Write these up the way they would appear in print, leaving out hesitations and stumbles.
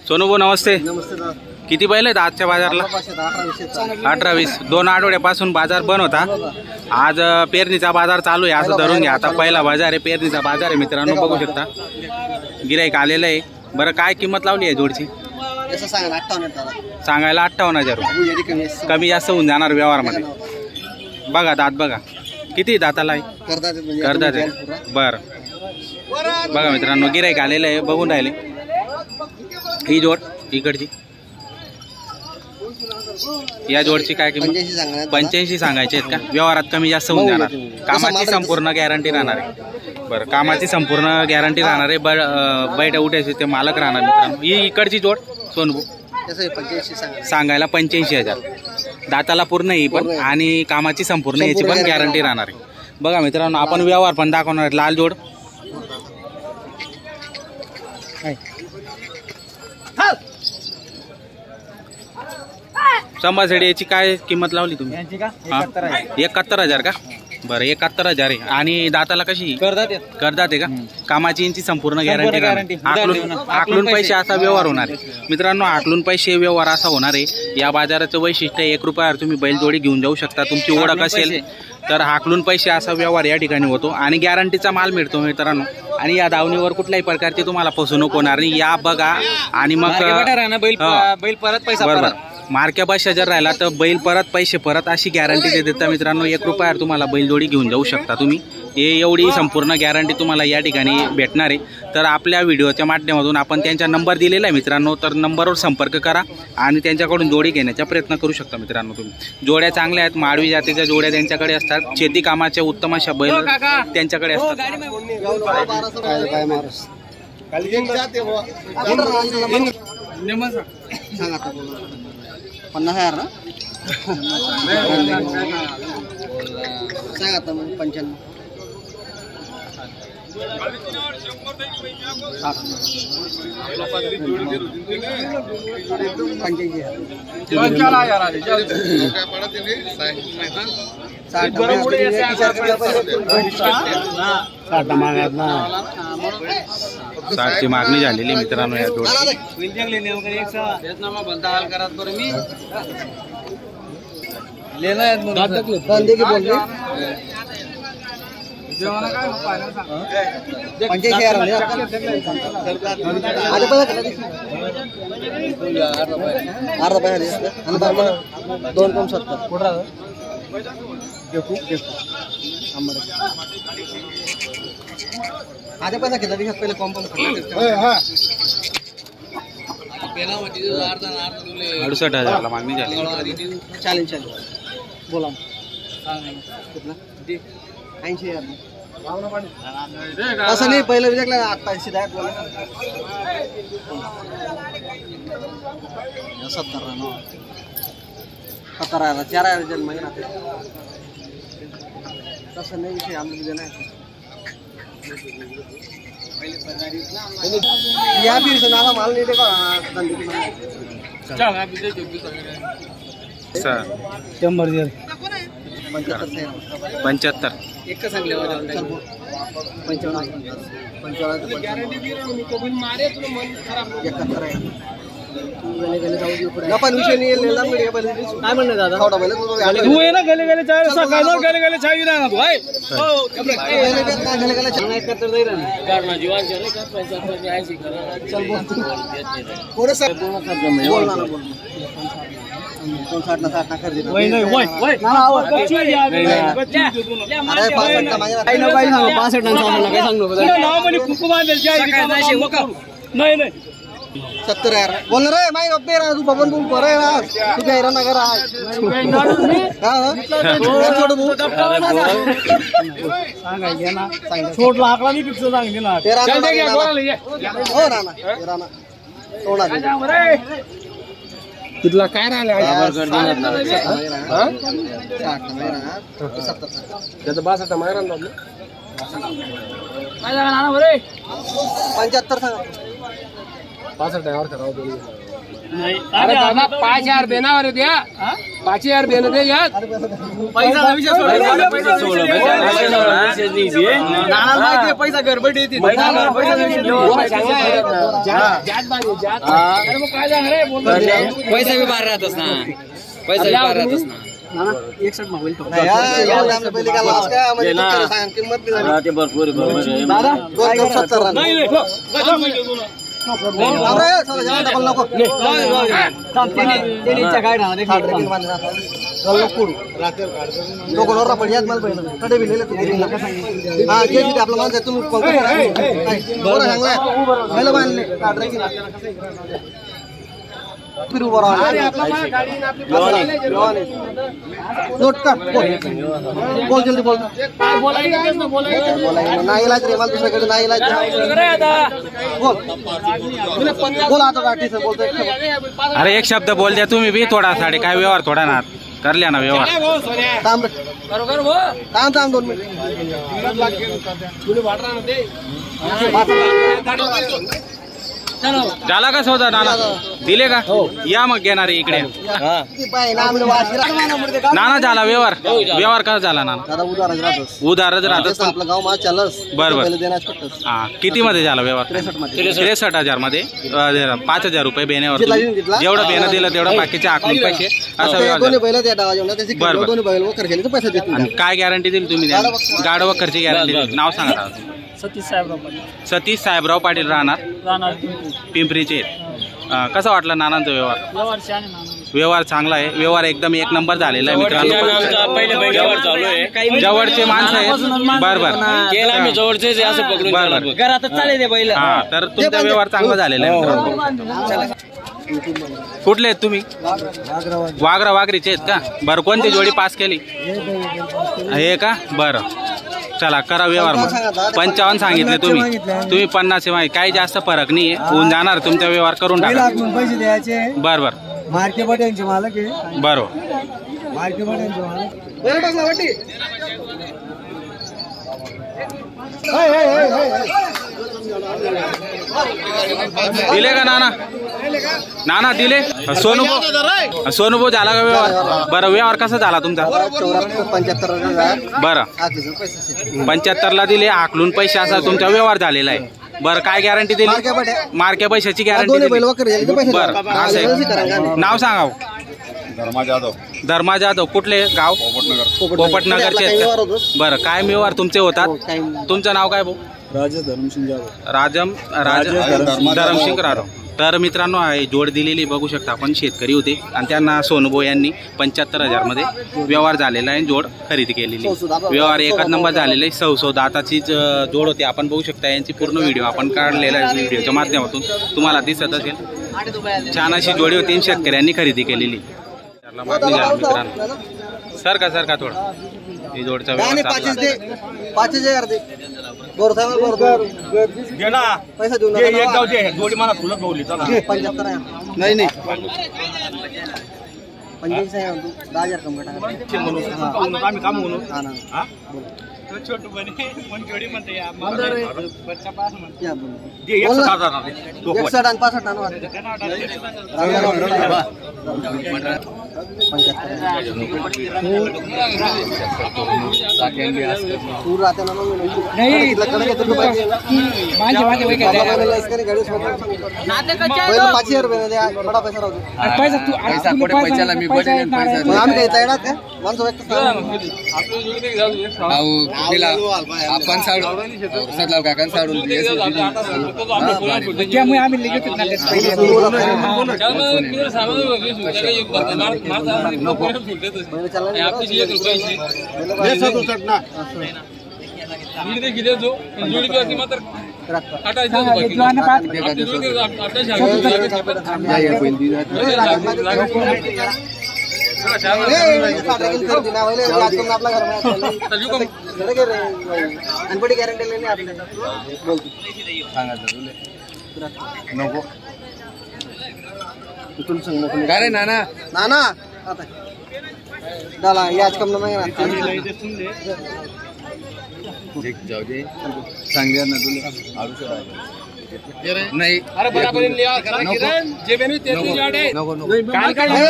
सोनू भाऊ नमस्ते. नमस्ते दादा. किती बैल आहेत आजच्या बाजारला? 18-20. 2 आठवड्यापासून बाजार बंद होता. आज पेरणीचा बाजार चालू आहे असं धरून घ्या. आता पहिला बाजार आहे, पेरणीचा बाजार आहे मित्रांनो, बघू शकता. गिराईक आलेलं आहे. बरं काय किंमत लावली आहे जोडची? सांगायला 58,000 रुपये. कमी जास्त होऊन जाणार व्यवहारमध्ये. बघा दात बघा किती दाताला आहे, करतात आहे. बरं बघा मित्रांनो, गिराईक आलेलं आहे, बघून राहिले. ही जोड इकडची, या जोडची काय किंमत? 85 सांगायचे आहेत का? व्यवहारात कमी जास्त होऊन जाणार. कामाची संपूर्ण गॅरंटी राहणार आहे. बरं, कामाची संपूर्ण गॅरंटी राहणार आहे. बैठ उठायचे ते मालक राहणार मित्रांनो. ही इकडची जोड सोनू सांगायला 85,000. दाताला पूर्ण ही पण आणि कामाची संपूर्ण याची पण गॅरंटी राहणार आहे. बघा मित्रांनो, आपण व्यवहार पण दाखवणार आहे. लाल जोड संभासेडी याची काय किंमत लावली तुम्ही? 71,000 का? बरं, 71,000 आहे. आणि दाताला कशी करतात आहे का? कामाची यांची संपूर्ण गॅरंटी. आकलून पैसे असा व्यवहार होणार आहे मित्रांनो. आकलून पैसे व्यवहार असा होणार आहे. या बाजाराचं वैशिष्ट्य 1 रुपयावर तुम्ही बैलजोडी घेऊन जाऊ शकता. तुमची ओळख असेल तर हाकलून पैसे असा व्यवहार या ठिकाणी होतो आणि गॅरंटीचा माल मिळतो मित्रांनो. आणि या दावणीवर कुठल्याही प्रकारची तुम्हाला फसवणूक होणार नाही. या बघा आणि मग बैल परत पैसा. बरोबर, मार्क्या भाषा जर राहिला तर बैल परत पैसे परत अशी गॅरंटी देतात मित्रांनो. 1 रुपयावर तुम्हाला बैलजोडी घेऊन जाऊ शकता तुम्ही. हे एवढी संपूर्ण गॅरंटी तुम्हाला या ठिकाणी भेटणार आहे. तर आपल्या व्हिडिओच्या माध्यमातून आपण त्यांचा नंबर दिलेला आहे मित्रांनो. तर नंबरवर संपर्क करा आणि त्यांच्याकडून जोडी घेण्याचा प्रयत्न करू शकता मित्रांनो तुम्ही. जोड्या चांगल्या आहेत, माळवी जातीच्या जोड्या त्यांच्याकडे असतात. शेती कामाच्या उत्तम अशा बैल त्यांच्याकडे असतात. 50,000 ना? सांगा आता मग 95. साठची मागणी झालेली मित्रांनो. या जोडी आधी पैसा घेतला दिवसात पहिले कॉम्पम 68,000 मागणी झाली. चालेल बोला. 80,000 असं नाही, पहिलं विचारलं 88 बोला. 70,000 4,000 जन्म राहते. तसं नाही विषय आम्ही दिला नाही. या फिर से नाला माल नहीं देखो. 75 एक का सांगले 55 पण विषय नाही काय म्हणणं दादा. तू आहे ना गेले गेले चाय ना तू आहे नाही 70,000 बोल रे. माई रब्बे रा तू बबन तू बरे ना तू गैरा नगर आहे. सांगायचे ना छोट लाकडा मी पिक्चर सांगितले ना. हो राणा सोडा तिथला काय राहिलं 62 मायरा 75 सांगा. 65 करावं. अरे दादा 5000 देणार द्या 5000 देणं दे यार पैसा पैसा गडबड येते पैसा भी बाहेर राहतस ना पैसा भी बाहेर राहतस ना 61 मोबाईल तो पहिले का लास्ट काय म्हणजे सांग किंमत बी झाली ते भरपूर दादा 270 अरे चला जाऊ डबल नको तेनीच्या काय ना देख लोकुड लोकुड पण यात मला पहिलं कडे बी नेले हां जे जे आपलं माणूस तुम्ही बरं सांगला पहिलं बांधले काढरे की फिर उभं नोट काढ बोल जल्दी बोल नाही इलाज रे मला दुसऱ्याकडे नाही इलाज बोल बोल आता गाठी सर बोलतोय अरे एक शब्द बोल द्या तुम्ही बी थोडा साडे काय व्यवहार थोडा ना कर लिया ना व्यवहार थांब थांब 2 मिनिट झाला का सौदा नाना दिले का या मग घेणारे इकडे नाना झाला व्यवहार व्यवहार कसा झाला नाना उधारच राहतच आपलं गाव माझं चालस बरोबर हा किती मध्ये झाला व्यवहार 63,000 मध्ये 5,000 रुपये बेण्यावर जेवढं बेनं दिलं तेवढं बाकीचे आकलून पैसे असा व्यवहार आणि काय गॅरंटी दिली तुम्ही गाड वखरची गॅरंटी नाव सांगा सतीश साहेबराव पाटील राहणार पिंपरीचे कसा वाटला नानांचा व्यवहार चांगला आहे व्यवहार एकदम एक नंबर झालेला आहे मित्रांनो जवळचे माणसं आहेत बरोबर हा तर तुमचा व्यवहार चांगला झालेला आहे मित्रांनो कुठले आहेत तुम्ही वाघरा वाघरीचे आहेत का बरं कोणती जोडी पास केली हे का बरं चला करा व्यवहार मग 55 सांगितले तुम्ही 50 माहिती काही जास्त फरक नाही होऊन जाणार तुमचा व्यवहार करून टाका पैसे द्यायचे बरोबर मार्केट मालक आहे बरोबर मार्केट दिले का नाना नाना दिले सोनूभाऊ झाला का व्यवहार बरं व्यवहार कसा झाला तुमचा 75,000 बरं 75 ला दिले आकलून पैसे असा तुमचा व्यवहार झालेला आहे बरं काय गॅरंटी दिली मार्के पैशाची गॅरंटी बरं असं नाव सांगा धर्मा जाधव कुठले गाव पोपटनगरचे आहेत का बरं काय व्यवहार तुमचे होतात तुमचं नाव काय भाऊ धरमसिंग राठोड तर मित्रांनो जोड दिलेली बघू शकता आपण शेतकरी होते आणि त्यांना सोनूभाऊ यांनी 75,000 मध्ये व्यवहार झालेला आहे जोड खरेदी केलेली व्यवहार एकच नंबर झालेला आहे सौ दाताची जोड होती आपण बघू शकता यांची पूर्ण व्हिडिओ आपण काढलेला आहे व्हिडिओच्या माध्यमातून तुम्हाला दिसत असेल छान अशी जोडी होती शेतकऱ्यांनी खरेदी केलेली मित्रांनो सरका थोडा ही जोडचा व्यवहार 5,000 दे पैसा देऊन जोडी मला तुला गवली 75 आहे नाही 45 आहे 10,000 कम आम्ही काम म्हणून छोटू बने पण जोडी म्हणते या 61 आणि 65 आणू तू राहते ना नाही बडा पैसा राहतो आम्ही काही तयार का माणसं आपण साडू काकां साडून त्यामुळे आम्ही लिखित आपला घर अनपटी गॅरंटी लेणे आपले नको इथून सांग नको काय रे नाना नाना आता डाला याच कम ना जाऊ दे सांग ना तुला नाही अरे बराबर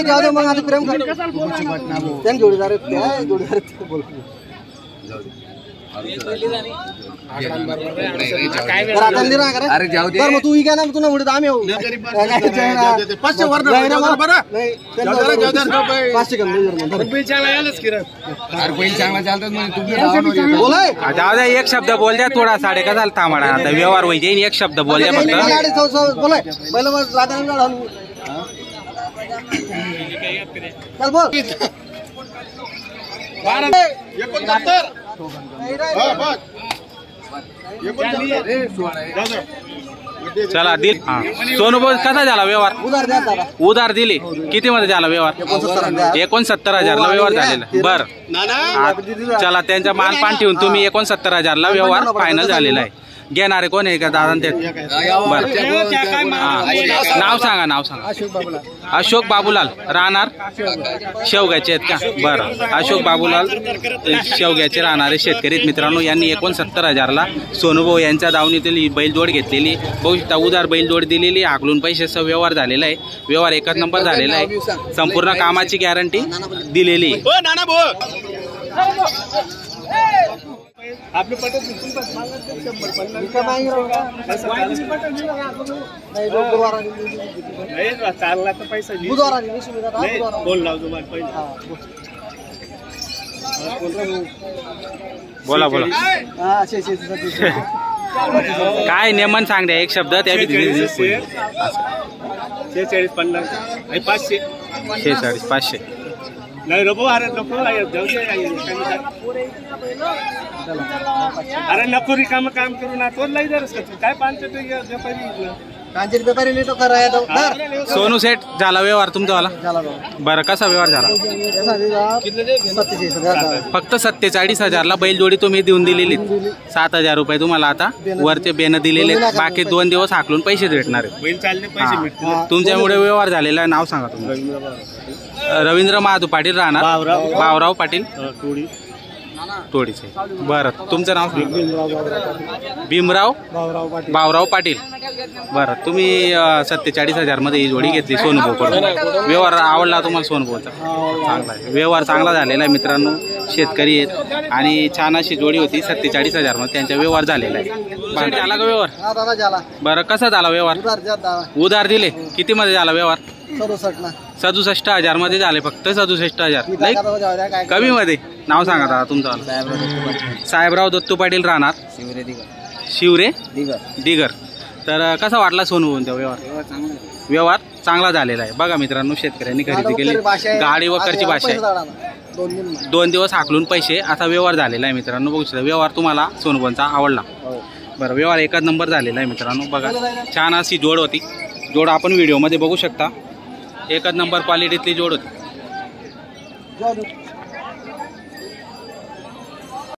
जाऊ दे मग आता प्रेम कर त्यांनी जोडीदार आहेत त्या जोडीदार आहेत ते बोल अरे जाऊ दे मग तू घ्या ना तुला उडत आम्ही 500 चांगला चालतात म्हणजे बोलाय जाऊ द्या एक शब्द बोल द्या थोडा साडे का झाला थांबा आता व्यवहार होईल एक शब्द बोल द्या फक्त बोलाय पहिलं मग राधा चल बोल चला दिल सोनू बोल कसा झाला व्यवहार उधार द्या दादा उधार दिली किती मध्ये झाला व्यवहार 69,000 ला व्यवहार झालेला बर चला त्यांचा मानपान ठेवून तुम्ही 69,000 ला व्यवहार फायनल झालेला आहे घेणारे कोण आहे का दादा ते बर नाव सांगा अशोक बाबूलाल राहणार शेवग्याचे आहेत का बरं अशोक बाबूलाल शेवग्याचे राहणारे शेतकरी मित्रांनो यांनी 69,000 ला सोनूभाऊ यांच्या दावणीतील बैलजोड घेतलेली बघू शकता उधार बैलजोड दिलेली हाकलून पैशाचा व्यवहार झालेला आहे व्यवहार एकच नंबर झालेला आहे संपूर्ण कामाची गॅरंटी दिलेली आपले पटत चालला तर पैसा बोल लावतो बोला काय नेमन सांग द्या एक शब्द त्या 46 50 500 46 500 नाही नको अरे नको अरे नको रिकाम काम करू ना तो लई जर काय 500 व्यापारी नाही तो करायला सोनू सेठ झाला व्यवहार तुमचा बरं कसा व्यवहार झाला फक्त 47,000 ला बैलजोडी तुम्ही देऊन दिलेली 7,000 रुपये तुम्हाला आता वरचे बेन दिलेले बाकी 2 दिवस हाकलून पैसे भेटणार तुमच्यामुळे व्यवहार झालेला नाव सांगा तुम्ही रवींद्र महादू पाटील राहणार भावराव पाटील तोडीचे बरं तुमचं नाव भीमराव भावराव पाटील बरं तुम्ही 47,000 मध्ये ही जोडी घेतली सोनूभाऊकडून व्यवहार आवडला तुम्हाला सोनूभाऊचा चांगला आहे व्यवहार चांगला झालेला आहे मित्रांनो शेतकरी आहेत आणि छान अशी जोडी होती 47,000 मध्ये त्यांचा व्यवहार झालेला आहे झाला का व्यवहार बरं कसा झाला व्यवहार उधार दिले किती मध्ये झाला व्यवहार 67,000 मध्ये झाले फक्त 67,000 कमी मध्ये नाव सांगा दादा तुमचं साहेबराव दत्तू पाटील राहणार शिवरे दिगर तर कसा वाटला सोनू व्यवहार चांगला झालेला आहे बघा मित्रांनो शेतकऱ्यांनी खरेदी केली गाडी वकरची भाषा आहे 2 दिवस हाकलून पैसे असा व्यवहार झालेला आहे मित्रांनो बघू शकता व्यवहार तुम्हाला सोनूभाऊंचा आवडला बरं व्यवहार एकच नंबर झालेला आहे मित्रांनो बघा छान अशी जोड होती जोड आपण व्हिडिओमध्ये बघू शकता एकच नंबर क्वालिटीतली जोड होती